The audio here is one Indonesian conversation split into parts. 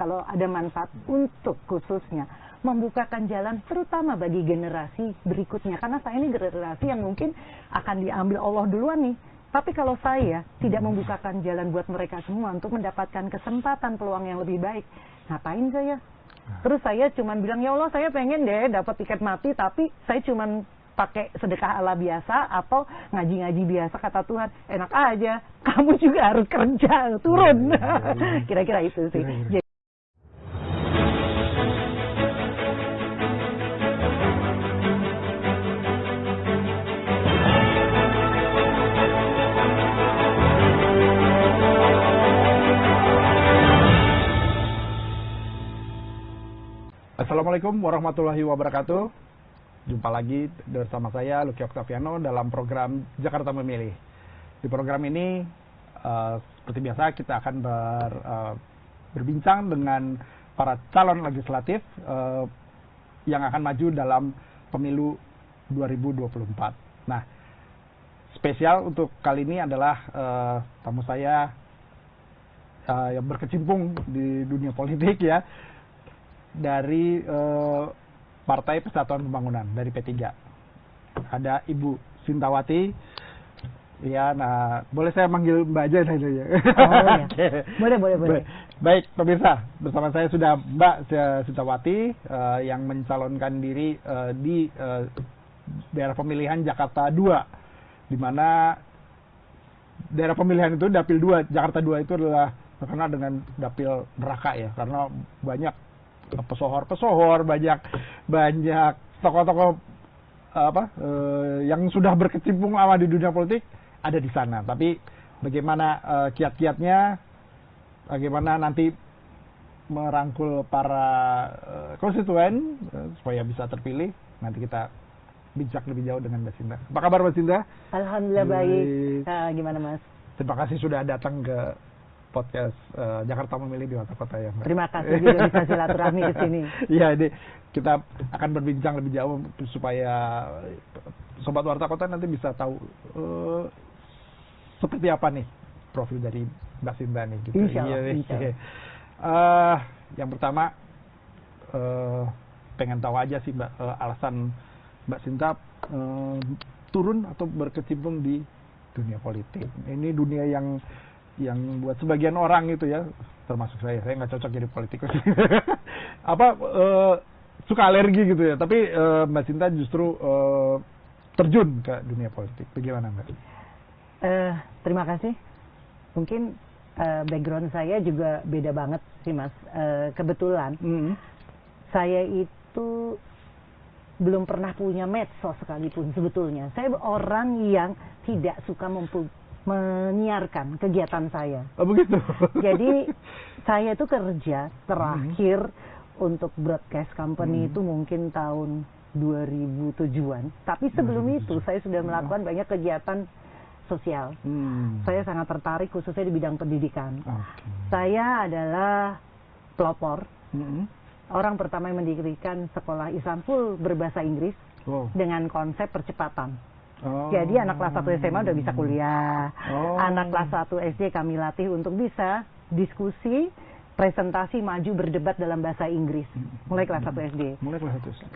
kalau ada manfaat untuk khususnya membukakan jalan terutama bagi generasi berikutnya. Karena saya ini generasi yang mungkin akan diambil Allah duluan nih. Tapi kalau saya tidak membukakan jalan buat mereka semua untuk mendapatkan kesempatan peluang yang lebih baik, ngapain saya? Terus saya cuman bilang, ya Allah saya pengen deh dapat tiket mati, tapi saya cuman pakai sedekah ala biasa atau ngaji-ngaji biasa, kata Tuhan, enak aja, kamu juga harus kerja, turun. Kira-kira itu sih. Assalamualaikum warahmatullahi wabarakatuh. Jumpa lagi bersama saya Lucky Octaviano dalam program Jakarta Memilih. Di program ini seperti biasa kita akan berbincang dengan para calon legislatif yang akan maju dalam pemilu 2024. Nah, spesial untuk kali ini adalah tamu saya yang berkecimpung di dunia politik ya, dari Partai Persatuan Pembangunan, dari P3. Ada Ibu Sintawati. Ya, nah, boleh saya manggil Mbak aja ya? Oh, ya. Boleh. Baik, pemirsa, bersama saya sudah Mbak Sintawati yang mencalonkan diri di daerah pemilihan Jakarta 2, di mana daerah pemilihan itu Dapil 2, Jakarta 2 itu adalah terkenal dengan dapil neraka ya, karena banyak pesohor, banyak tokoh-tokoh yang sudah berkecimpung lama di dunia politik ada di sana. Tapi bagaimana kiat-kiatnya, bagaimana nanti merangkul para konstituen supaya bisa terpilih, nanti kita bincang lebih jauh dengan Mbak Sinta. Apa kabar Mbak Sinta? Alhamdulillah baik. Gimana Mas? Terima kasih sudah datang ke podcast Jakarta Memilih di Warta Kota ya, Mbak. Terima kasih juga bisa silaturahmi ke sini. Iya, kita akan berbincang lebih jauh supaya sobat Warta Kota nanti bisa tahu seperti apa nih profil dari Mbak Sinta nih gitu. Insya Allah. Yang pertama pengen tahu aja sih Mbak, alasan Mbak Sinta turun atau berkecimpung di dunia politik. Ini dunia yang buat sebagian orang itu ya, termasuk saya nggak cocok jadi politikus. Suka alergi gitu ya, tapi Mbak Sinta justru terjun ke dunia politik. Bagaimana Mbak? Terima kasih. Mungkin background saya juga beda banget sih Mas. Kebetulan saya itu belum pernah punya medsos sekalipun sebetulnya. Saya orang yang tidak suka menyiarkan kegiatan saya. Oh begitu. Jadi saya itu kerja terakhir untuk broadcast company itu mungkin tahun 2007-an. Tapi sebelum itu saya sudah melakukan banyak kegiatan sosial. Saya sangat tertarik khususnya di bidang pendidikan. Saya adalah pelopor. Orang pertama yang mendirikan sekolah Islam full berbahasa Inggris dengan konsep percepatan. Jadi anak kelas 1 SMA udah bisa kuliah. Anak kelas 1 SD kami latih untuk bisa diskusi, presentasi, maju berdebat dalam bahasa Inggris. Mulai kelas 1 SD.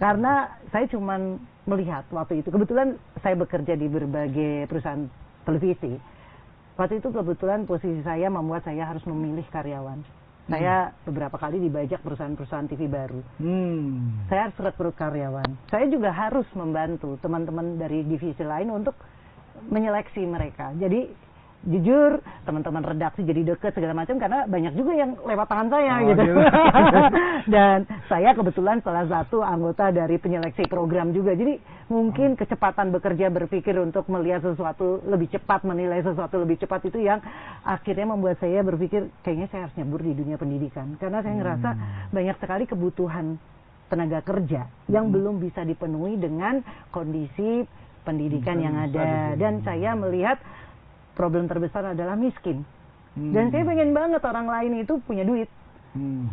Karena saya cuman melihat waktu itu, kebetulan saya bekerja di berbagai perusahaan televisi. Waktu itu kebetulan posisi saya membuat saya harus memilih karyawan. Saya beberapa kali dibajak perusahaan-perusahaan TV baru. Saya harus rekrut karyawan. Saya juga harus membantu teman-teman dari divisi lain untuk menyeleksi mereka. Jadi jujur teman-teman redaksi jadi deket segala macam karena banyak juga yang lewat tangan saya gitu. Dan saya kebetulan salah satu anggota dari penyeleksi program juga. Jadi mungkin kecepatan bekerja, berpikir untuk melihat sesuatu lebih cepat, menilai sesuatu lebih cepat itu yang akhirnya membuat saya berpikir kayaknya saya harus nyebur di dunia pendidikan. Karena saya ngerasa banyak sekali kebutuhan tenaga kerja yang belum bisa dipenuhi dengan kondisi pendidikan yang ada. Dan saya melihat problem terbesar adalah miskin. Dan saya pengen banget orang lain itu punya duit.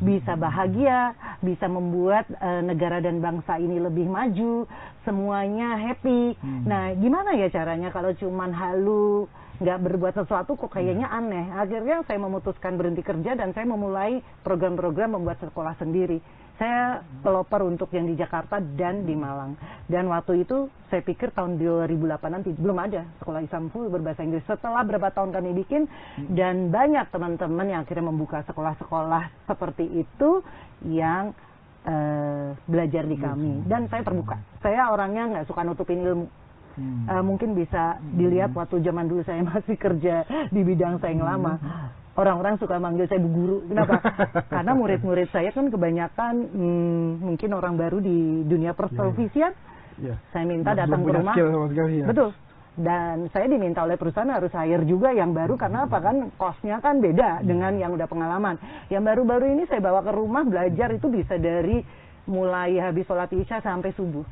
Bisa bahagia, bisa membuat negara dan bangsa ini lebih maju, semuanya happy. Nah, gimana ya caranya kalau cuman halu nggak berbuat sesuatu kok kayaknya aneh. Akhirnya saya memutuskan berhenti kerja dan saya memulai program-program membuat sekolah sendiri. Saya pelopor untuk yang di Jakarta dan di Malang. Dan waktu itu saya pikir tahun 2008 nanti belum ada sekolah Islam full berbahasa Inggris. Setelah berapa tahun kami bikin dan banyak teman-teman yang akhirnya membuka sekolah-sekolah seperti itu yang belajar di kami. Dan saya terbuka. Saya orangnya nggak suka nutupin ilmu. Mungkin bisa dilihat waktu zaman dulu saya masih kerja di bidang saya yang lama. Orang-orang suka manggil saya Bu Guru. Kenapa? Karena murid-murid saya kan kebanyakan mungkin orang baru di dunia pertelevisian. Saya minta datang ke rumah. Betul. Dan saya diminta oleh perusahaan harus hire juga yang baru karena apa kan cost-nya kan beda dengan yang udah pengalaman. Yang baru-baru ini saya bawa ke rumah belajar itu bisa dari mulai habis sholat isya sampai subuh.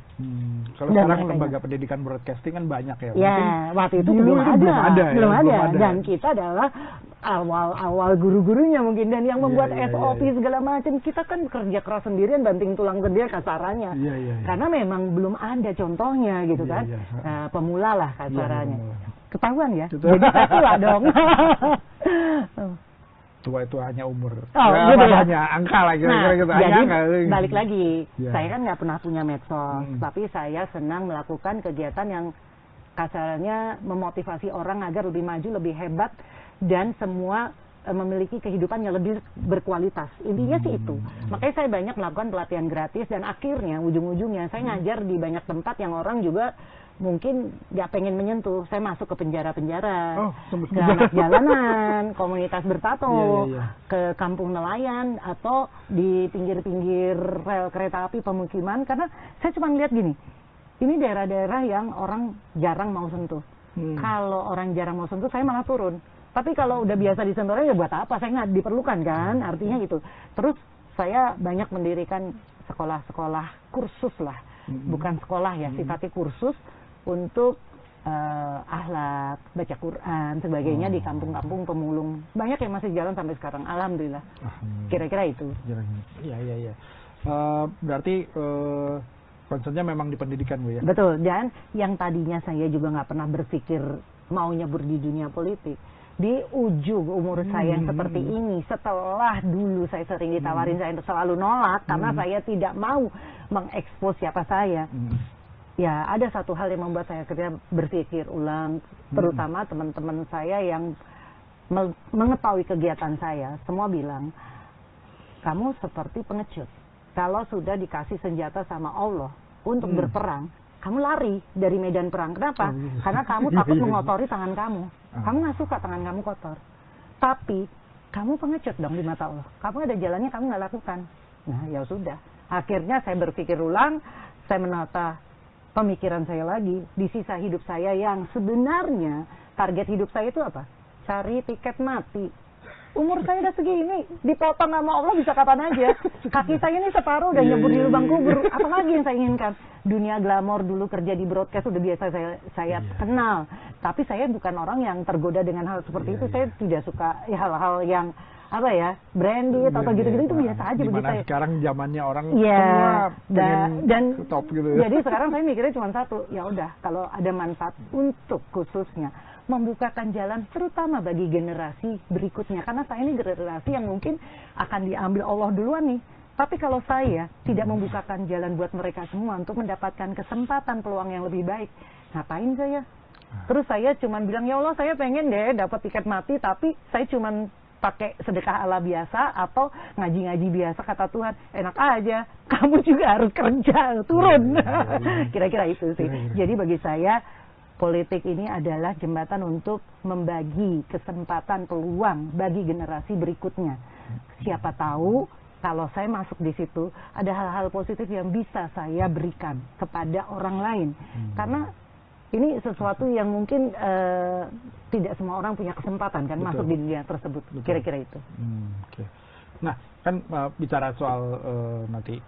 Kalau sekarang lembaga pendidikan broadcasting kan banyak ya. Ya, waktu itu belum ada. Dan kita adalah awal guru-gurunya mungkin dan yang membuat SOP segala macam. Kita kan kerja keras sendirian, banting tulang sendiri kasarannya. Karena memang belum ada contohnya gitu kan. Pemula lah kasarannya. Ketahuan ya. Jadi saya tua dong. Tua itu hanya umur, gitu ya? hanya angka lah kira-kira gitu. Jadi balik lagi, saya kan nggak pernah punya medsos, tapi saya senang melakukan kegiatan yang kasarnya memotivasi orang agar lebih maju, lebih hebat, dan semua memiliki kehidupan yang lebih berkualitas. Intinya sih itu. Makanya saya banyak melakukan pelatihan gratis dan akhirnya ujung-ujungnya saya ngajar di banyak tempat yang orang juga mungkin nggak pengen menyentuh. Saya masuk ke penjara-penjara, ke anak jalanan, komunitas bertato, ke kampung nelayan, atau di pinggir-pinggir rel kereta api pemukiman. Karena saya cuma lihat gini, ini daerah-daerah yang orang jarang mau sentuh. Kalau orang jarang mau sentuh, saya malah turun. Tapi kalau udah biasa disentuh, ya buat apa? Saya nggak diperlukan kan, artinya gitu. Terus saya banyak mendirikan sekolah-sekolah kursus lah, bukan sekolah ya, sifatnya kursus untuk akhlak, baca Quran, sebagainya di kampung-kampung pemulung. Banyak yang masih jalan sampai sekarang, alhamdulillah. Kira-kira itu. Iya. Berarti concernnya memang di pendidikan, Bu ya? Betul, dan yang tadinya saya juga nggak pernah berpikir mau nyebur di dunia politik. Di ujung umur saya seperti ini, setelah dulu saya sering ditawarin, saya selalu nolak karena saya tidak mau mengekspos siapa saya. Ya, ada satu hal yang membuat saya akhirnya berpikir ulang, terutama teman-teman saya yang mengetahui kegiatan saya, semua bilang, kamu seperti pengecut. Kalau sudah dikasih senjata sama Allah untuk berperang, kamu lari dari medan perang. Kenapa? Karena kamu takut mengotori tangan kamu. Kamu nggak suka tangan kamu kotor. Tapi kamu pengecut dong di mata Allah. Kamu ada jalannya, kamu nggak lakukan. Nah, ya sudah. Akhirnya saya berpikir ulang, saya menata pemikiran saya lagi di sisa hidup saya yang sebenarnya target hidup saya itu apa? Cari tiket mati. Umur saya udah segini, dipotong sama Allah bisa kapan aja. Kaki saya ini separuh udah nyebur di lubang kubur. Apalagi yang saya inginkan? Dunia glamor dulu kerja di broadcast udah biasa saya kenal. Tapi saya bukan orang yang tergoda dengan hal seperti itu. Saya tidak suka hal-hal yang branded atau gitu-gitu, itu biasa aja bagi saya. Sekarang zamannya orang semua dan top gitu. Jadi sekarang saya mikirnya cuma satu, ya udah kalau ada manfaat untuk khususnya membukakan jalan terutama bagi generasi berikutnya, karena saya ini generasi yang mungkin akan diambil Allah duluan nih. Tapi kalau saya tidak membukakan jalan buat mereka semua untuk mendapatkan kesempatan peluang yang lebih baik, ngapain saya? Terus saya cuma bilang, ya Allah saya pengen deh dapat tiket mati, tapi saya cuma pakai sedekah ala biasa atau ngaji-ngaji biasa, kata Tuhan, enak aja, kamu juga harus kerja, turun. Kira-kira itu sih. Jadi bagi saya politik ini adalah jembatan untuk membagi kesempatan peluang bagi generasi berikutnya. Siapa tahu kalau saya masuk di situ ada hal-hal positif yang bisa saya berikan kepada orang lain. Karena ini sesuatu yang mungkin tidak semua orang punya kesempatan kan masuk di dunia tersebut. Kira-kira itu. Nah, kan bicara soal nanti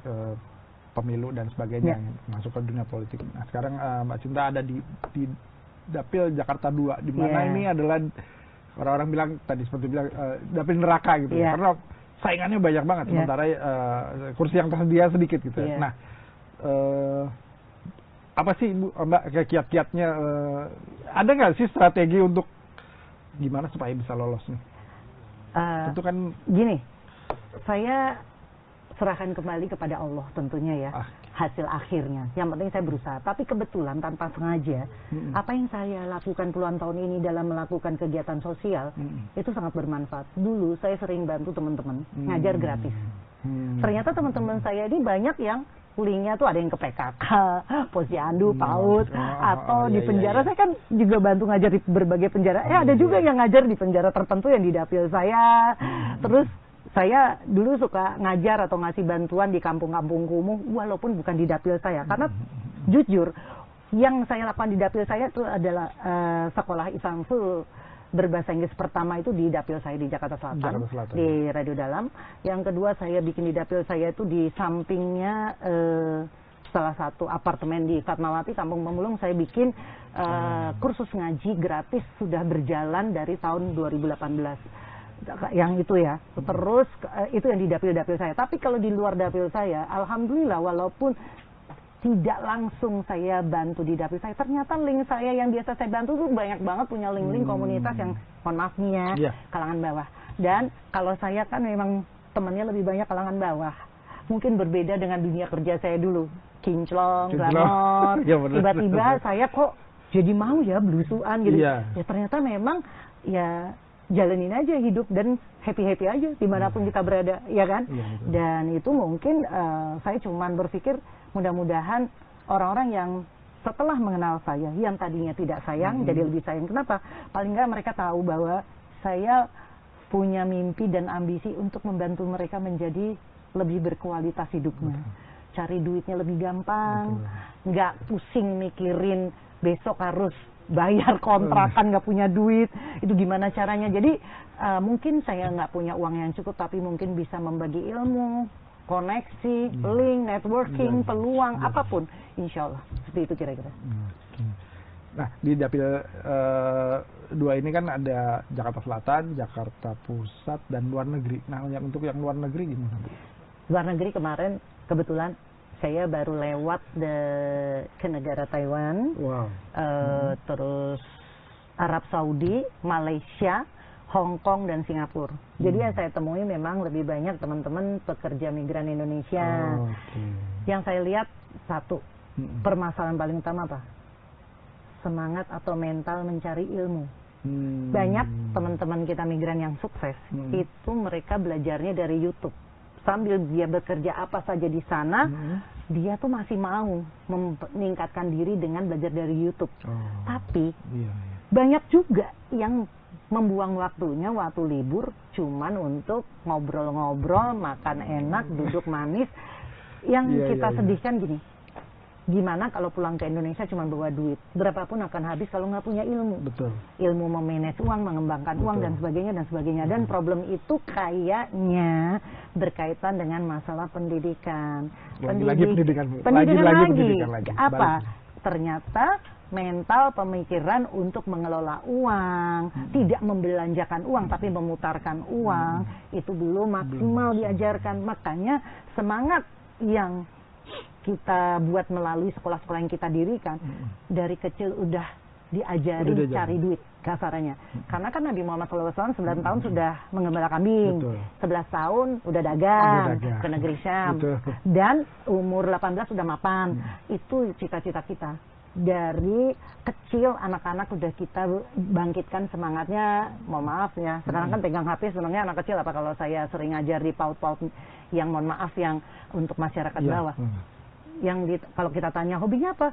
pemilu dan sebagainya yang masuk ke dunia politik. Nah, sekarang Mbak Cinta ada di Dapil Jakarta 2, di mana ini adalah orang-orang bilang tadi seperti bilang dapil neraka gitu ya. Karena saingannya banyak banget, sementara kursi yang tersedia sedikit gitu ya. Nah, apa sih Mbak kiat-kiatnya, ada nggak sih strategi untuk gimana supaya bisa lolos nih? Itu kan Gini, saya serahkan kembali kepada Allah tentunya ya, hasil akhirnya. Yang penting saya berusaha. Tapi kebetulan tanpa sengaja, apa yang saya lakukan puluhan tahun ini dalam melakukan kegiatan sosial, itu sangat bermanfaat. Dulu saya sering bantu teman-teman ngajar gratis. Ternyata teman-teman saya ini banyak yang linknya tuh ada yang ke PKK, posyandu, PAUD, atau di penjara. Saya kan juga bantu ngajar di berbagai penjara. Ada juga yang ngajar di penjara tertentu yang di dapil saya. Terus saya dulu suka ngajar atau ngasih bantuan di kampung-kampung kumuh, walaupun bukan di dapil saya. Karena jujur, yang saya lakukan di dapil saya itu adalah sekolah Islam full berbahasa Inggris pertama itu di dapil saya di Jakarta Selatan, di Radio Dalam. Yang kedua saya bikin di dapil saya itu di sampingnya salah satu apartemen di Fatmawati, Kampung Pemulung. Saya bikin kursus ngaji gratis sudah berjalan dari tahun 2018. Yang itu ya, terus itu yang di dapil-dapil saya. Tapi kalau di luar dapil saya, alhamdulillah walaupun tidak langsung saya bantu di dapil saya, ternyata link saya yang biasa saya bantu tuh banyak banget punya link-link komunitas yang mohon maaf nih ya, kalangan bawah. Dan kalau saya kan memang temannya lebih banyak kalangan bawah. Mungkin berbeda dengan dunia kerja saya dulu, kinclong, glamor. Tiba-tiba saya kok jadi mau ya belusuan gitu. Ya ternyata memang ya jalanin aja hidup dan happy-happy aja dimanapun kita berada, ya kan? Dan itu mungkin saya cuman berpikir mudah-mudahan orang-orang yang setelah mengenal saya, yang tadinya tidak sayang, jadi lebih sayang. Kenapa? Paling nggak mereka tahu bahwa saya punya mimpi dan ambisi untuk membantu mereka menjadi lebih berkualitas hidupnya. Cari duitnya lebih gampang, nggak pusing mikirin besok harus bayar kontrakan, nggak punya duit, itu gimana caranya. Jadi mungkin saya nggak punya uang yang cukup, tapi mungkin bisa membagi ilmu, koneksi, link, networking, peluang, apapun, insya Allah. Seperti itu kira-kira. Nah, di dapil 2 ini kan ada Jakarta Selatan, Jakarta Pusat, dan luar negeri. Nah, untuk yang luar negeri gimana, Bu? Luar negeri kemarin kebetulan saya baru lewat ke negara Taiwan, terus Arab Saudi, Malaysia, Hong Kong, dan Singapura. Jadi yang saya temui memang lebih banyak teman-teman pekerja migran Indonesia. Yang saya lihat satu, permasalahan paling utama apa? Semangat atau mental mencari ilmu. Banyak teman-teman kita migran yang sukses, itu mereka belajarnya dari YouTube. Sambil dia bekerja apa saja di sana, dia tuh masih mau meningkatkan diri dengan belajar dari YouTube. Tapi banyak juga yang membuang waktunya waktu libur cuman untuk ngobrol-ngobrol, makan enak, duduk manis. Yang kita sedihkan gini, gimana kalau pulang ke Indonesia cuma bawa duit? Berapapun akan habis kalau nggak punya ilmu. Ilmu memanage uang, mengembangkan uang, dan sebagainya, dan sebagainya. Dan problem itu kayaknya berkaitan dengan masalah pendidikan. Pendidikan lagi. Apa? Ternyata mental pemikiran untuk mengelola uang, tidak membelanjakan uang, tapi memutarkan uang, itu belum maksimal diajarkan. Makanya semangat yang kita buat melalui sekolah-sekolah yang kita dirikan, dari kecil udah diajarin cari duit kasarannya. Karena kan Nabi Muhammad SAW 9 tahun sudah mengembala kambing, 11 tahun udah dagang ke negeri Syam, dan umur 18 sudah mapan. Itu cita-cita kita. Dari kecil anak-anak udah kita bangkitkan semangatnya. Mohon maaf ya, sekarang kan pegang HP senangnya anak kecil. Apa kalau saya sering ngajar di PAUD-PAUD yang mohon maaf yang untuk masyarakat bawah. Yang kalau kita tanya hobinya apa?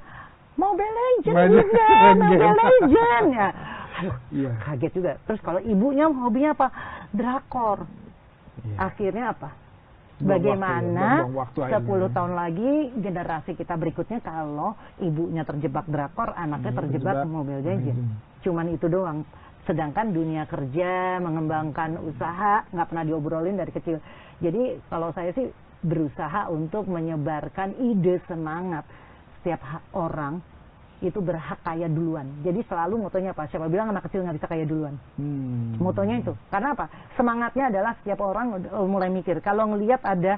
Mobile Legends juga, Mobile Legends ya. Kaget juga. Terus kalau ibunya hobinya apa? Drakor. Akhirnya apa? Bagaimana 10 tahun lagi generasi kita berikutnya kalau ibunya terjebak drakor, anaknya terjebak Mobile Legends. Cuman itu doang. Sedangkan dunia kerja, mengembangkan usaha nggak pernah diobrolin dari kecil. Jadi kalau saya sih berusaha untuk menyebarkan ide semangat. Setiap orang itu berhak kaya duluan. Jadi selalu motonya apa? Siapa bilang anak kecil nggak bisa kaya duluan? Motonya itu. Karena apa? Semangatnya adalah setiap orang mulai mikir. Kalau ngelihat ada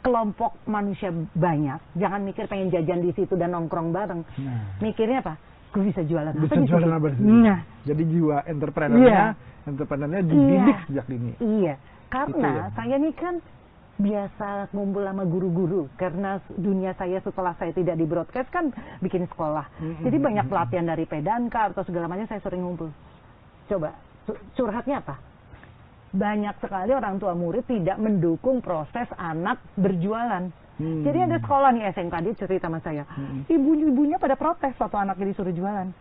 kelompok manusia banyak, jangan mikir pengen jajan di situ dan nongkrong bareng. Mikirnya apa? gue bisa jualan apa bisa di jualan sini? apa di sini? Nah, Jadi jiwa entrepreneurnya dididik Iya. sejak dini. iya. Karena Itu ya. saya ini kan biasa ngumpul sama guru-guru, karena dunia saya setelah saya tidak di broadcast kan bikin sekolah. Jadi banyak pelatihan dari Pedanka atau segala macam, saya sering ngumpul. Coba curhatnya apa? Banyak sekali orang tua murid tidak mendukung proses anak berjualan. Jadi ada sekolah nih SMK, dia cerita sama saya, ibunya pada protes waktu anaknya disuruh jualan.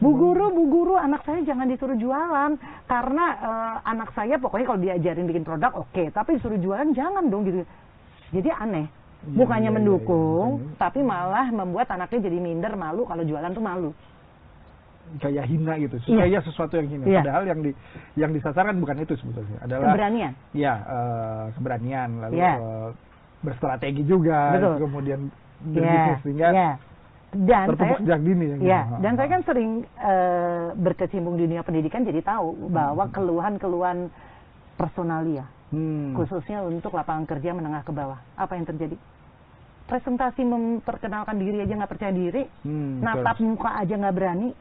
Bu guru, anak saya jangan disuruh jualan karena anak saya pokoknya kalau diajarin bikin produk oke, tapi disuruh jualan jangan dong gitu. Jadi aneh, bukannya mendukung, tapi malah membuat anaknya jadi minder, malu kalau jualan tuh malu. Kayak hina gitu, kayak sesuatu yang hina. Padahal yang disasarkan bukan itu sebetulnya, adalah keberanian. Ya, keberanian, lalu berstrategi juga, kemudian berbisnis sehingga dan terpupuk sejak dini. Dan saya kan sering berkecimpung di dunia pendidikan, jadi tahu bahwa keluhan-keluhan personalia, khususnya untuk lapangan kerja menengah ke bawah, apa yang terjadi? Presentasi memperkenalkan diri aja nggak percaya diri, natap muka aja nggak berani,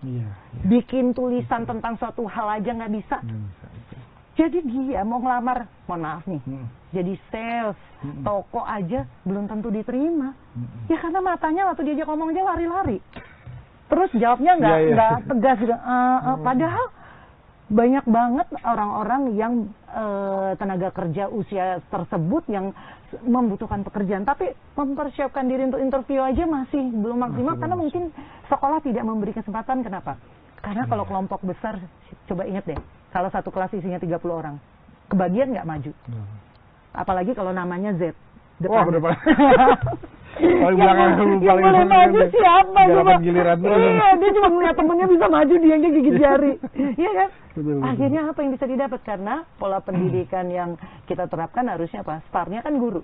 bikin tulisan tentang suatu hal aja nggak bisa. Jadi dia mau ngelamar, mohon maaf nih, jadi sales, toko aja belum tentu diterima. Ya karena matanya waktu diajak ngomong aja lari-lari. Terus jawabnya nggak tegas gitu. Padahal banyak banget orang-orang yang tenaga kerja usia tersebut yang membutuhkan pekerjaan, tapi mempersiapkan diri untuk interview aja masih belum maksimal karena mungkin sekolah tidak memberi kesempatan. Kenapa? Karena kalau kelompok besar, coba ingat deh, kalau satu kelas isinya 30 orang, kebagian nggak maju. Apalagi kalau namanya Z. Wah, depan. Yang boleh maju siapa? Giliran terus. Iya, dia cuma melihat temennya bisa maju, dia aja gigit jari. Iya kan? Akhirnya apa yang bisa didapat? Karena pola pendidikan yang kita terapkan harusnya apa? Startnya kan guru.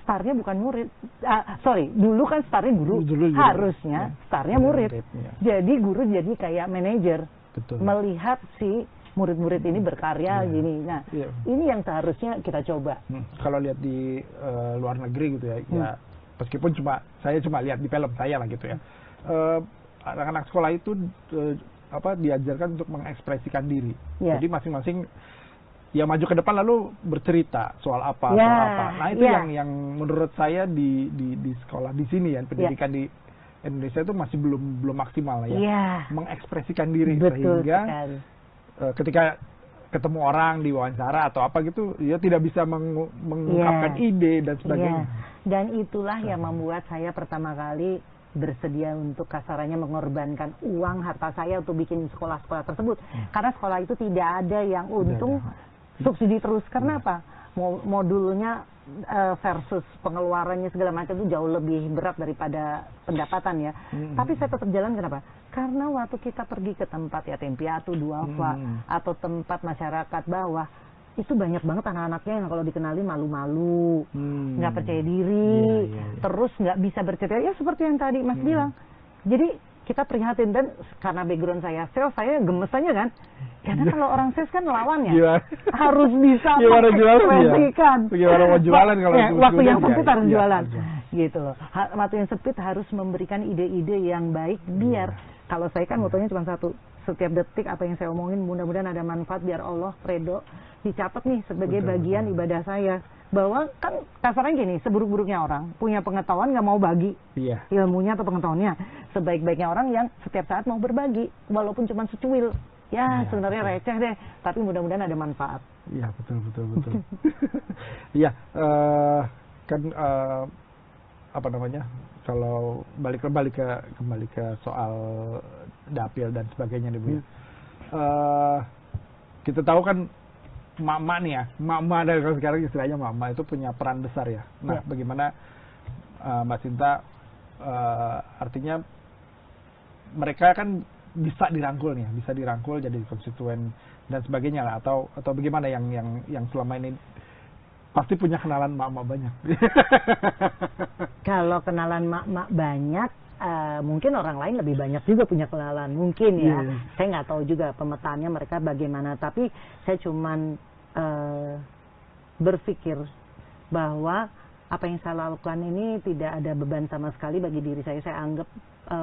Startnya bukan murid. Dulu kan startnya guru. Harusnya startnya murid. Jadi guru jadi kayak manajer. Melihat si murid-murid ini berkarya gini. Nah, ini yang seharusnya kita coba. Kalau lihat di luar negeri gitu ya, ya meskipun saya cuma lihat di film saya lah gitu ya. Anak-anak sekolah itu diajarkan untuk mengekspresikan diri. Jadi masing-masing ya maju ke depan lalu bercerita soal apa, soal apa. Nah, itu yang menurut saya di sekolah di sini ya, pendidikan di Indonesia itu masih belum maksimal lah ya. Mengekspresikan diri. Sehingga ketika ketemu orang di wawancara atau apa gitu, dia tidak bisa mengungkapkan ide dan sebagainya. Dan itulah yang membuat saya pertama kali bersedia untuk kasarannya mengorbankan uang harta saya untuk bikin sekolah-sekolah tersebut. Karena sekolah itu tidak ada yang untung subsidi terus. Karena apa? Modulnya versus pengeluarannya segala macam itu jauh lebih berat daripada pendapatan ya. Tapi saya tetap jalan, kenapa? Karena waktu kita pergi ke tempat yatim piatu, duafa, atau tempat masyarakat bawah, itu banyak banget anak-anaknya yang kalau dikenalin malu-malu, nggak percaya diri, terus nggak bisa bercerita. Ya seperti yang tadi Mas bilang. Jadi kita prihatin, dan karena background saya sales, saya gemes aja kan. Karena kalau orang sales kan lawannya harus bisa mengekspresikan. Gimana mau jualan kalau waktu yang sempit harus jualan. Gitu loh. Waktu yang sempit harus memberikan ide-ide yang baik biar, kalau saya kan motonya cuma satu, setiap detik apa yang saya omongin mudah-mudahan ada manfaat biar Allah ridho, dicatat nih sebagai bagian ibadah saya. Bahwa kan kasarnya gini, seburuk-buruknya orang punya pengetahuan nggak mau bagi ilmunya atau pengetahuannya, sebaik-baiknya orang yang setiap saat mau berbagi walaupun cuma secuil. Sebenarnya receh deh, tapi mudah-mudahan ada manfaat. Iya, betul. Iya, kan apa namanya? Kalau kembali ke soal dapil dan sebagainya nih Bu. Kita tahu kan mak-mak nih ya, mak-mak dari sekarang istilahnya mak-mak itu punya peran besar ya. Nah, bagaimana Mbak Sinta, artinya mereka kan bisa dirangkul nih, bisa dirangkul jadi konstituen dan sebagainya lah, atau bagaimana yang selama ini pasti punya kenalan mak-mak banyak. Kalau kenalan mak-mak banyak, mungkin orang lain lebih banyak juga punya kenalan, mungkin ya. Saya nggak tahu juga pemetaannya mereka bagaimana, tapi saya cuman berpikir bahwa apa yang saya lakukan ini tidak ada beban sama sekali bagi diri saya. Saya anggap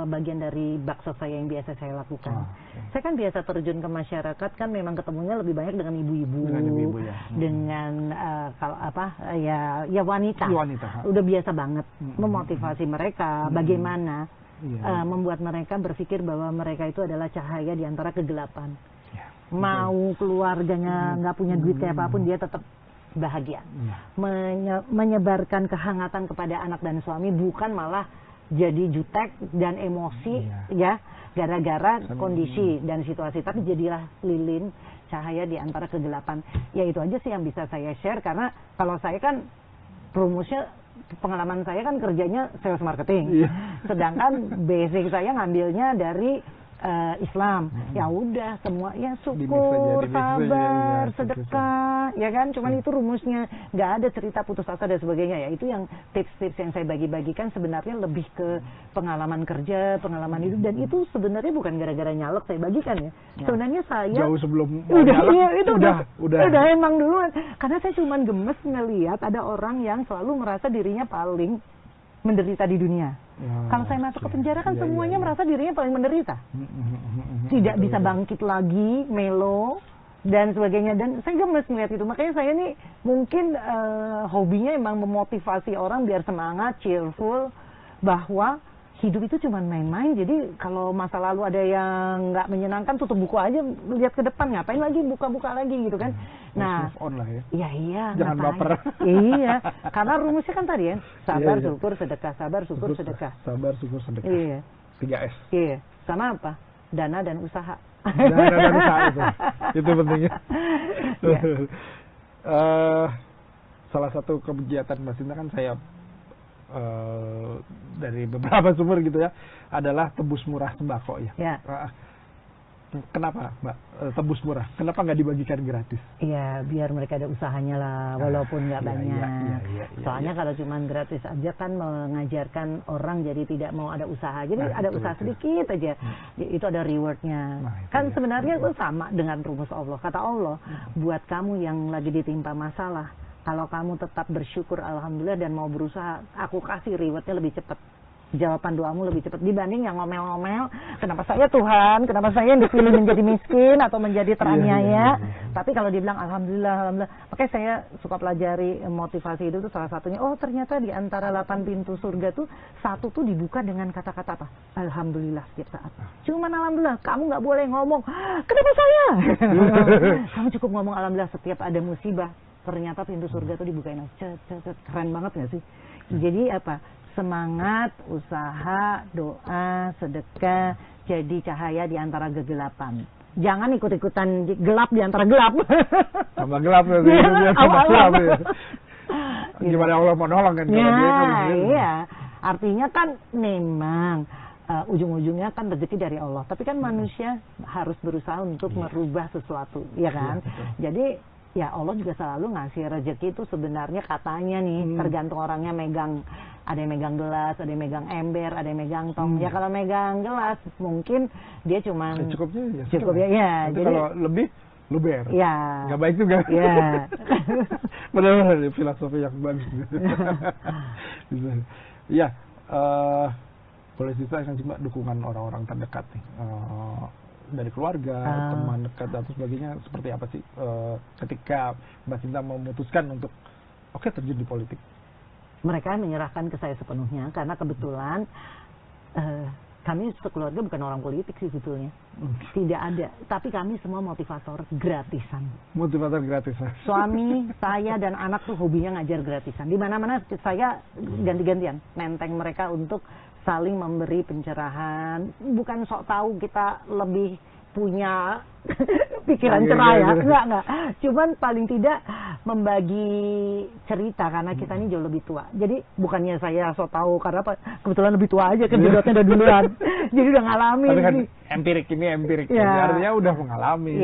bagian dari bakso saya yang biasa saya lakukan. Saya kan biasa terjun ke masyarakat, kan memang ketemunya lebih banyak dengan ibu-ibu, ya. dengan kalau ya wanita. Udah biasa banget memotivasi mereka bagaimana membuat mereka berpikir bahwa mereka itu adalah cahaya di antara kegelapan. Mau keluarganya nggak punya duit kayak apapun, dia tetap bahagia. Menyebarkan kehangatan kepada anak dan suami, bukan malah jadi jutek dan emosi ya gara-gara kondisi dan situasi, tapi jadilah lilin cahaya di antara kegelapan. Ya itu aja sih yang bisa saya share, karena kalau saya kan rumusnya, pengalaman saya kan kerjanya sales marketing, sedangkan basic saya ngambilnya dari Islam. Ya udah, semua ya syukur, sabar, sedekah, ya kan, cuman itu rumusnya, nggak ada cerita putus asa dan sebagainya. Ya itu yang tips-tips yang saya bagi-bagikan sebenarnya lebih ke pengalaman kerja, pengalaman hidup, dan itu sebenarnya bukan gara-gara nyalek saya bagikan ya. Sebenarnya saya jauh sebelum udah emang duluan, karena saya cuman gemes ngelihat ada orang yang selalu merasa dirinya paling menderita di dunia. Kalau saya masuk ke penjara kan semuanya merasa dirinya paling menderita. Tidak bisa bangkit lagi, melo, dan sebagainya. Dan saya gemes melihat itu. Makanya saya nih mungkin hobinya emang memotivasi orang biar semangat, cheerful, bahwa hidup itu cuma main-main. Jadi kalau masa lalu ada yang nggak menyenangkan, tutup buku aja, lihat ke depan, ngapain lagi buka-buka lagi gitu kan. Nah, move on lah ya. Iya, jangan baper. Iya, karena rumusnya kan tadi ya, sabar, syukur, sedekah, sabar, syukur, sedekah. Sabar, syukur, sedekah. Iya. 3S. Iya, sama apa? Dana dan usaha. Dana dan usaha itu pentingnya. Ya. Salah satu kegiatan Mbak Sinta kan saya dari beberapa sumber gitu ya, adalah tebus murah sembako ya. Kenapa Mbak tebus murah? Kenapa nggak dibagikan gratis? Iya, biar mereka ada usahanya lah, walaupun nggak banyak. Soalnya kalau cuma gratis aja kan mengajarkan orang jadi tidak mau ada usaha. Jadi ada usaha sedikit aja, itu ada rewardnya. Kan sebenarnya itu sama dengan rumus Allah. Kata Allah, buat kamu yang lagi ditimpa masalah, kalau kamu tetap bersyukur, alhamdulillah, dan mau berusaha, aku kasih rewardnya lebih cepat. Jawaban doamu lebih cepat dibanding yang ngomel-ngomel, kenapa saya Tuhan, kenapa saya yang dipilih menjadi miskin atau menjadi teraniaya. Tapi kalau dibilang alhamdulillah, alhamdulillah, makanya saya suka pelajari motivasi itu tuh salah satunya, oh ternyata di antara 8 pintu surga tuh satu tuh dibuka dengan kata-kata apa? Alhamdulillah setiap saat. Cuman alhamdulillah, kamu nggak boleh ngomong, kenapa saya? Kamu cukup ngomong alhamdulillah setiap ada musibah. Ternyata pintu surga tuh dibukain. Keren banget nggak sih? Jadi apa? Semangat, usaha, doa, sedekah, jadi cahaya di antara kegelapan. Jangan ikut-ikutan gelap di antara gelap. Tambah gelap nanti. Gimana Allah mau nolong kan? Iya. Artinya kan memang ujung-ujungnya kan rezeki dari Allah. Tapi kan manusia harus berusaha untuk merubah sesuatu, ya kan? Jadi ya Allah juga selalu ngasih rezeki itu sebenarnya katanya nih, tergantung orangnya megang. Ada yang megang gelas, ada yang megang ember, ada yang megang tong. Ya kalau megang gelas mungkin dia cuma cukup ya. Jadi kalau lebih luber. Ya. Nggak baik juga. Ya. Benar-benar filosofi yang bagus. Ya, boleh cerita kan cuma dukungan orang-orang terdekat nih. Dari keluarga, teman dekat dan sebagainya, seperti apa sih ketika Mbak Sinta memutuskan untuk terjun di politik? Mereka menyerahkan ke saya sepenuhnya, karena kebetulan kami sekeluarga bukan orang politik sih sebetulnya. Tidak ada, tapi kami semua motivator gratisan. Motivator gratisan. Suami, saya, dan anak tuh hobinya ngajar gratisan. Di mana-mana saya ganti-gantian nenteng mereka untuk saling memberi pencerahan. Bukan sok tahu kita lebih punya pikiran cerah ya, enggak. Cuman paling tidak membagi cerita, karena kita ini jauh lebih tua. Jadi bukannya saya sok tahu, karena kebetulan lebih tua aja kan, jedotnya udah duluan. Jadi udah ngalamin. Tapi kan empirik. Ya. Artinya udah mengalami.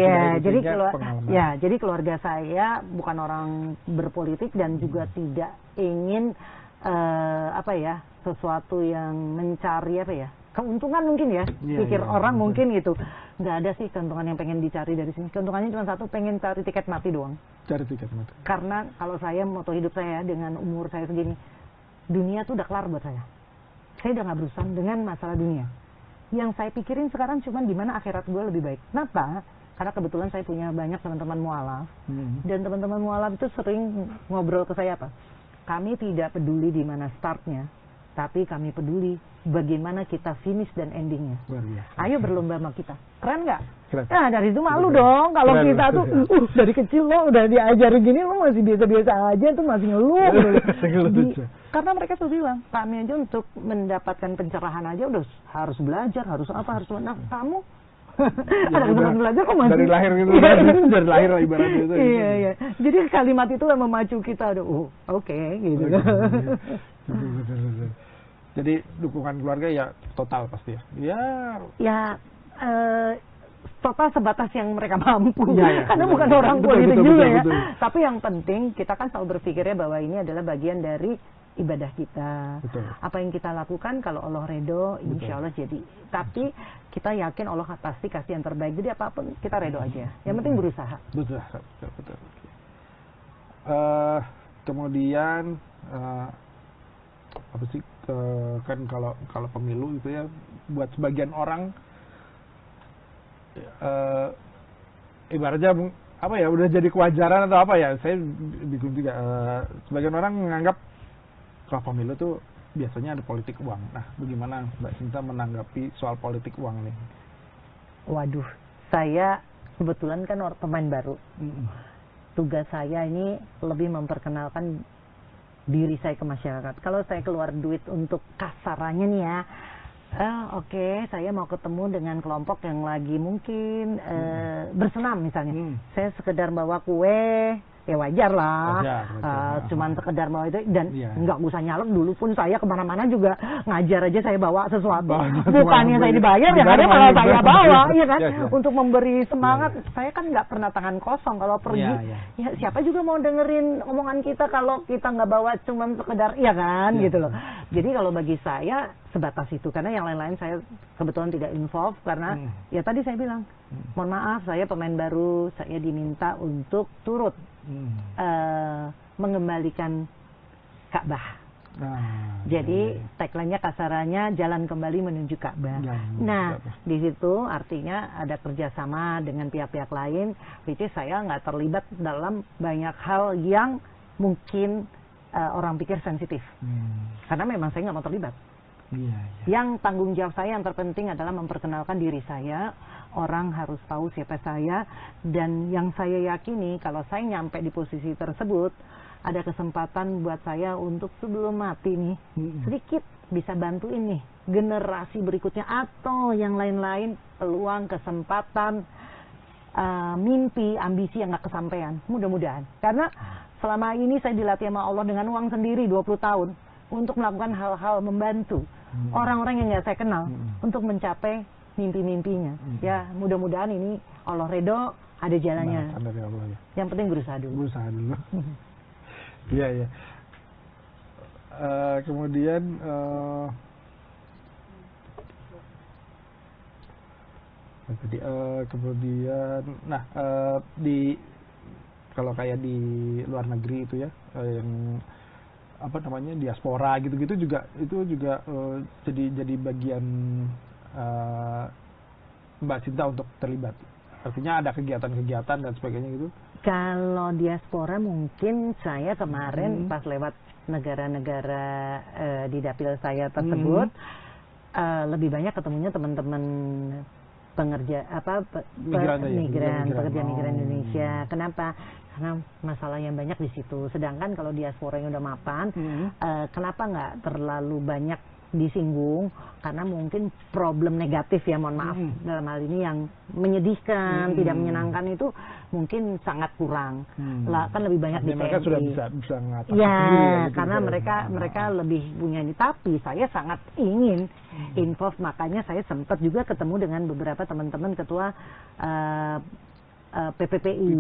Jadi keluarga saya bukan orang berpolitik dan juga tidak ingin sesuatu yang mencari keuntungan mungkin ya, Iya, pikir iya, orang betul. mungkin gitu. Nggak ada sih keuntungan yang pengen dicari dari sini. Keuntungannya cuma satu, pengen cari tiket mati doang. Cari tiket mati. Karena kalau saya moto hidup saya dengan umur saya segini, dunia tuh udah kelar buat saya. Saya udah nggak berurusan dengan masalah dunia. Yang saya pikirin sekarang cuma di mana akhirat gue lebih baik. Kenapa? Karena kebetulan saya punya banyak teman-teman mualaf. Dan teman-teman mualaf itu sering ngobrol ke saya apa? Kami tidak peduli di mana startnya, tapi kami peduli bagaimana kita finish dan endingnya. Luar biasa. Ayo berlomba sama kita. Keren nggak? Keren. Nah dari itu malu Keren. dong kalau Keren. kita tuh dari kecil lo udah diajarin gini, lo masih biasa-biasa aja tuh masih ngeluh. Karena mereka tuh bilang, kami aja untuk mendapatkan pencerahan aja udah harus belajar, harus apa, harus nah kamu ada kesempatan belajar kok masih dari lahir gitu. Iya. Dari lahir lah ibaratnya itu. Iya, iya. Jadi kalimat itu yang memacu kita, oke, gitu. Betul. Jadi dukungan keluarga ya total pasti ya. Ya, total sebatas yang mereka mampu. Ya, ya. Karena bukan Betul, orang betul, politik betul, juga betul, ya. betul. Tapi yang penting kita kan selalu berpikirnya bahwa ini adalah bagian dari ibadah kita. Betul. Apa yang kita lakukan kalau Allah redo, insya Allah jadi. Tapi kita yakin Allah pasti kasih yang terbaik. Jadi apapun kita redo aja. Yang penting berusaha. Betul. Kemudian apa sih kan kalau pemilu itu ya buat sebagian orang ibaratnya apa ya udah jadi kewajaran atau apa ya, saya bingung juga. Sebagian orang menganggap kalau pemilu tuh biasanya ada politik uang. Nah, bagaimana Mbak Sinta menanggapi soal politik uang nih? Waduh, saya kebetulan kan pemain baru. Tugas saya ini lebih memperkenalkan diri saya ke masyarakat. Kalau saya keluar duit untuk kasarannya nih ya, oke, saya mau ketemu dengan kelompok yang lagi mungkin bersenam misalnya. Saya sekedar bawa kue, ya wajar lah. Wajar. Cuman sekedar bawa itu dan Iya. nggak usah nyalek. Dulu pun saya kemana-mana juga ngajar aja saya bawa sesuatu. Banyak, Bukannya saya dibayar, ya dibayar ada malah malah saya dibayar. bawa, ya kan? Iya. Untuk memberi semangat. Saya kan nggak pernah tangan kosong kalau pergi. Iya. Ya siapa juga mau dengerin omongan kita kalau kita nggak bawa cuman sekedar, iya kan, Iya. gitu loh. Jadi kalau bagi saya sebatas itu, karena yang lain-lain saya kebetulan tidak involve karena ya tadi saya bilang, mohon maaf saya pemain baru, saya diminta untuk turut mengembalikan Ka'bah. Jadi tagline-nya kasarannya jalan kembali menuju Ka'bah. Nah, di situ artinya ada kerjasama dengan pihak-pihak lain, which is saya nggak terlibat dalam banyak hal yang mungkin orang pikir sensitif. Karena memang saya nggak mau terlibat. Yang tanggung jawab saya yang terpenting adalah memperkenalkan diri saya. Orang harus tahu siapa saya, dan yang saya yakini kalau saya nyampe di posisi tersebut ada kesempatan buat saya untuk sebelum mati nih sedikit bisa bantuin nih generasi berikutnya atau yang lain-lain, peluang, kesempatan, mimpi, ambisi yang gak kesampaian, mudah-mudahan. Karena selama ini saya dilatih sama Allah dengan uang sendiri 20 tahun untuk melakukan hal-hal membantu orang-orang yang gak saya kenal untuk mencapai mimpi-mimpinya. Ya mudah-mudahan ini Allah redo, ada jalannya. Dari Allah, ya. Yang penting berusaha dulu. Iya. Kemudian di kalau kayak di luar negeri itu ya, yang apa namanya diaspora gitu-gitu juga jadi bagian Mbak Sinta untuk terlibat. Artinya ada kegiatan-kegiatan dan sebagainya gitu. Kalau diaspora mungkin saya kemarin pas lewat negara-negara di dapil saya tersebut lebih banyak ketemunya teman-teman pengerja migran pekerja migran Indonesia. Kenapa? Karena masalah yang banyak di situ. Sedangkan kalau diaspora yang udah mapan, kenapa nggak terlalu banyak disinggung? Karena mungkin problem negatif ya, mohon maaf dalam hal ini yang menyedihkan, tidak menyenangkan itu mungkin sangat kurang. Lah kan lebih banyak di TNI. Mereka sudah bisa mengatasi ya, sendiri ya, gitu, karena mereka lebih punya ini. Tapi saya sangat ingin involve, makanya saya sempat juga ketemu dengan beberapa teman-teman ketua PPPI.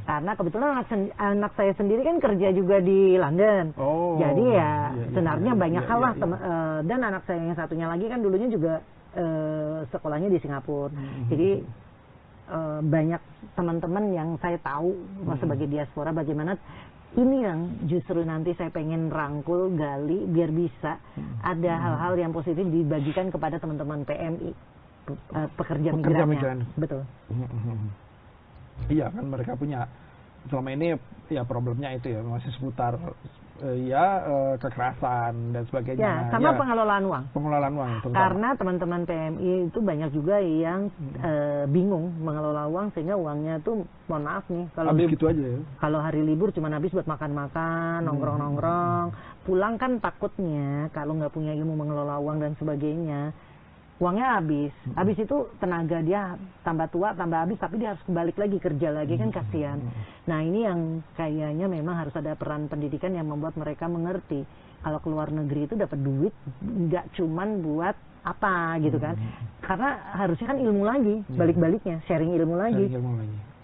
Karena kebetulan anak saya sendiri kan kerja juga di London. Jadi ya iya, sebenarnya iya, banyak iya, hal lah. iya, iya. Dan anak saya yang satunya lagi kan dulunya juga sekolahnya di Singapura. Jadi banyak teman-teman yang saya tahu sebagai diaspora, bagaimana ini yang justru nanti saya pengen rangkul, gali, biar bisa ada hal-hal yang positif dibagikan kepada teman-teman PMI, pekerja migrannya. Betul. Iya kan mereka punya selama ini ya problemnya itu ya masih seputar kekerasan dan sebagainya. Ya, sama pengelolaan uang. Pengelolaan uang terutama. Karena teman-teman PMI itu banyak juga yang bingung mengelola uang, sehingga uangnya tuh mohon maaf nih kalau habis gitu aja ya. Kalau hari libur cuma habis buat makan-makan, nongkrong-nongkrong. Pulang kan takutnya kalau nggak punya ilmu mengelola uang dan sebagainya, uangnya habis. Habis itu tenaga dia tambah tua, tambah habis, tapi dia harus balik lagi kerja lagi, kan kasihan. Nah, ini yang kayaknya memang harus ada peran pendidikan yang membuat mereka mengerti kalau keluar negeri itu dapat duit nggak cuman buat apa gitu kan. Karena harusnya kan ilmu lagi, balik-baliknya sharing ilmu lagi.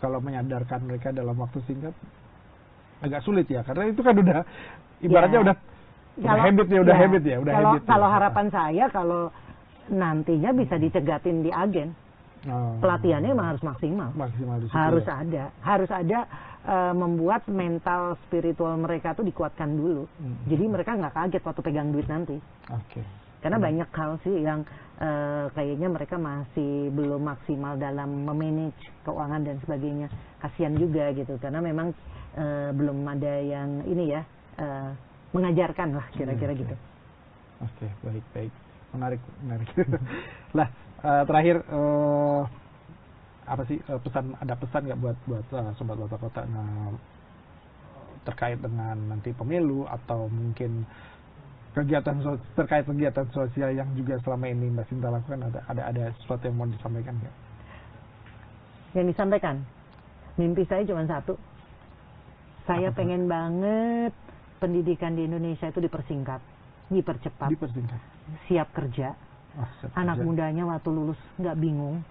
Kalau menyadarkan mereka dalam waktu singkat agak sulit ya, karena itu kan udah ibaratnya udah habit ya. Kalau harapan saya kalau nantinya bisa dicegatin di agen. Pelatihannya memang harus maksimal harus ada membuat mental spiritual mereka tuh dikuatkan dulu. Jadi mereka nggak kaget waktu pegang duit nanti. Karena banyak hal sih yang kayaknya mereka masih belum maksimal dalam memanage keuangan dan sebagainya. Kasihan juga gitu, karena memang belum ada yang ini ya mengajarkan lah kira-kira gitu. Oke, baik. Menarik. Lah, terakhir apa sih ada pesan nggak buat sobat Batak Kota terkait dengan nanti pemilu atau mungkin terkait kegiatan sosial yang juga selama ini Mbak Sinta lakukan, ada sesuatu yang mau disampaikan nggak? Yang disampaikan, mimpi saya cuma satu. Saya pengen banget pendidikan di Indonesia itu dipersingkat, dipercepat. Siap kerja. Anak mudanya waktu lulus nggak bingung,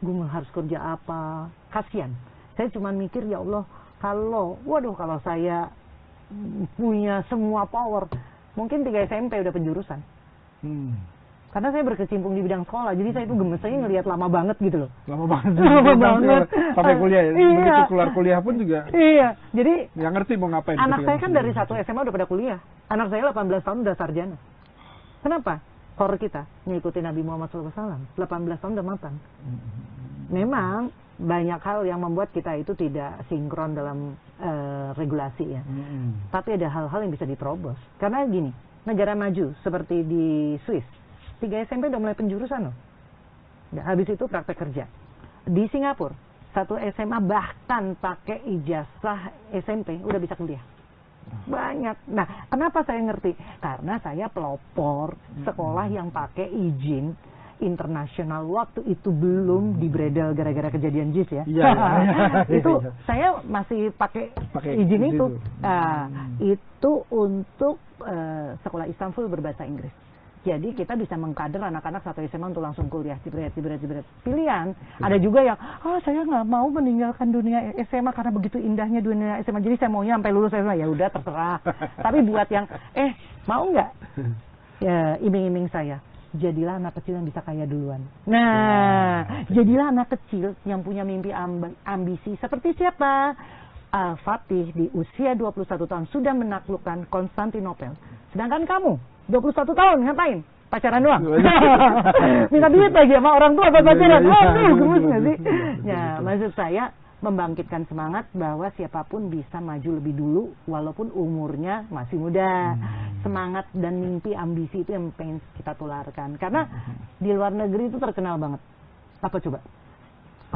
gue harus kerja apa, kasihan. Saya cuma mikir, ya Allah, kalau saya punya semua power, mungkin 3 SMP udah penjurusan. Karena saya berkecimpung di bidang sekolah, jadi saya itu gemes saya ngelihat lama banget gitu loh. Lama banget. Sampai kuliah ya. Begitu keluar kuliah pun juga. Iya. Jadi nggak ngerti mau ngapain. Anak saya kan dari 1 SMA udah pada kuliah. Anak saya 18 tahun udah sarjana. Kenapa? Core kita ngikutin Nabi Muhammad SAW. 18 tahun udah matang. Memang banyak hal yang membuat kita itu tidak sinkron dalam regulasi ya. Tapi ada hal-hal yang bisa diterobos. Karena gini, negara maju seperti di Swiss, 3 SMP udah mulai penjurusan loh. Habis itu praktek kerja. Di Singapura, 1 SMA bahkan pakai ijazah SMP udah bisa kuliah. Banyak. Nah, kenapa saya ngerti? Karena saya pelopor sekolah yang pakai izin internasional, waktu itu belum dibredel gara-gara kejadian JIS ya. Itu saya masih pakai izin itu. Itu untuk sekolah Istanbul berbahasa Inggris. Jadi kita bisa mengkader anak-anak 1 SMA untuk langsung kuliah, jebret. Pilihan. Ada juga yang, saya nggak mau meninggalkan dunia SMA karena begitu indahnya dunia SMA. Jadi saya maunya sampai lulus SMA. Ya udah terserah. Tapi buat yang, mau nggak? Ya, iming-iming saya. Jadilah anak kecil yang bisa kaya duluan. Nah, jadilah anak kecil yang punya mimpi ambisi. Seperti siapa? Al-Fatih di usia 21 tahun sudah menaklukkan Konstantinopel. Sedangkan kamu 21 tahun ngapain? Pacaran doang. Minta duit lagi sama orang tua apa pacaran? Aduh, gemes nggak sih? Ya, maksud saya membangkitkan semangat bahwa siapapun bisa maju lebih dulu walaupun umurnya masih muda. Semangat dan mimpi ambisi itu yang pengen kita tularkan. Karena di luar negeri itu terkenal banget. Apa coba?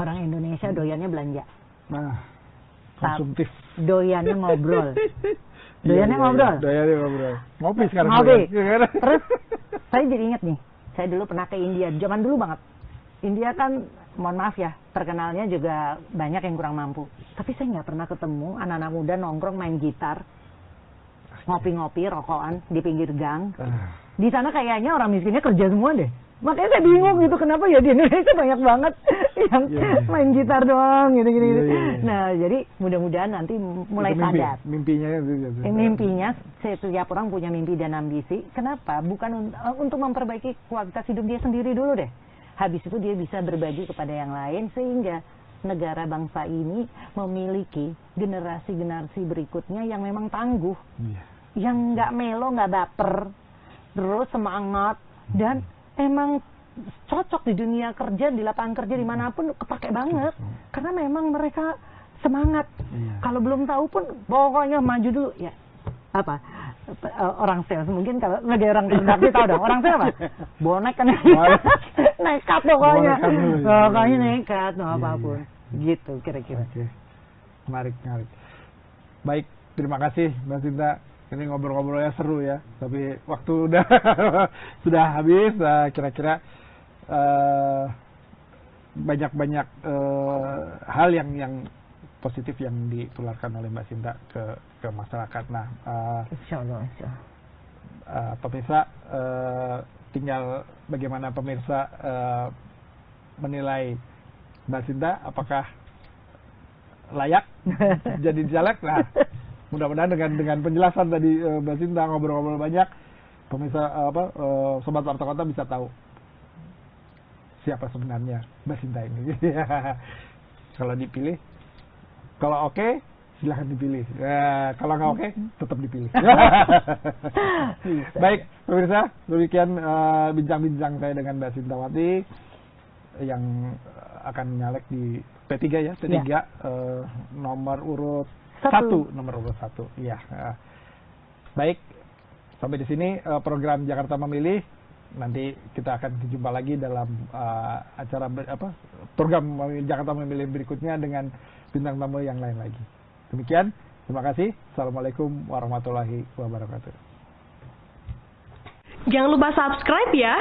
Orang Indonesia doyannya belanja. Konsumtif. Doyannya ngobrol. Doyannya ngobrol. Ngopi sekarang. Terus saya jadi ingat nih, saya dulu pernah ke India, zaman dulu banget. India kan, mohon maaf ya, terkenalnya juga banyak yang kurang mampu. Tapi saya nggak pernah ketemu anak-anak muda nongkrong main gitar, ngopi-ngopi, rokokan di pinggir gang. Di sana kayaknya orang miskinnya kerja semua deh. Makanya saya bingung gitu, kenapa ya di Indonesia banyak banget yang main gitar doang gitu-gitu. Nah, jadi mudah-mudahan nanti mulai itu sadar. Mimpinya Mimpinya setiap orang punya mimpi dan ambisi. Kenapa? Bukan untuk memperbaiki kualitas hidup dia sendiri dulu deh. Habis itu dia bisa berbagi kepada yang lain sehingga negara bangsa ini memiliki generasi-generasi berikutnya yang memang tangguh, yang nggak melo, nggak baper, terus semangat dan emang cocok di dunia kerja, di lapangan kerja dimanapun kepake banget, karena memang mereka semangat. Kalau belum tahu pun pokoknya maju dulu ya. Apa orang sales mungkin kalau sebagai orang produksi tahu dong orang sales apa? Bonek kan nekat pokoknya, pokoknya nekat apapun. Gitu kira-kira. Oke. Menarik. Baik, terima kasih Mbak Sinta. Ini ngobrol-ngobrolnya seru ya, tapi waktu sudah habis. Kira-kira banyak hal yang positif yang ditularkan oleh Mbak Sinta ke masyarakat. Nah, Insyaallah. Pemirsa, tinggal bagaimana pemirsa menilai Mbak Sinta apakah layak jadi caleg. Nah, mudah-mudahan dengan penjelasan tadi Mbak Sinta, ngobrol-ngobrol banyak, pemirsa sobat Warta Kota bisa tahu siapa sebenarnya Mbak Sinta ini. Kalau dipilih, kalau oke, silahkan dipilih. Kalau nggak oke, tetap dipilih. Baik, pemirsa, demikian bincang-bincang saya dengan Mbak Sintawati yang akan nyalek di P3 ya, P3 nomor urut 1. Iya. Baik, sampai di sini program Jakarta Memilih. Nanti kita akan jumpa lagi dalam acara program Jakarta Memilih berikutnya dengan bintang tamu yang lain lagi. Demikian, terima kasih. Assalamualaikum warahmatullahi wabarakatuh. Jangan lupa subscribe ya.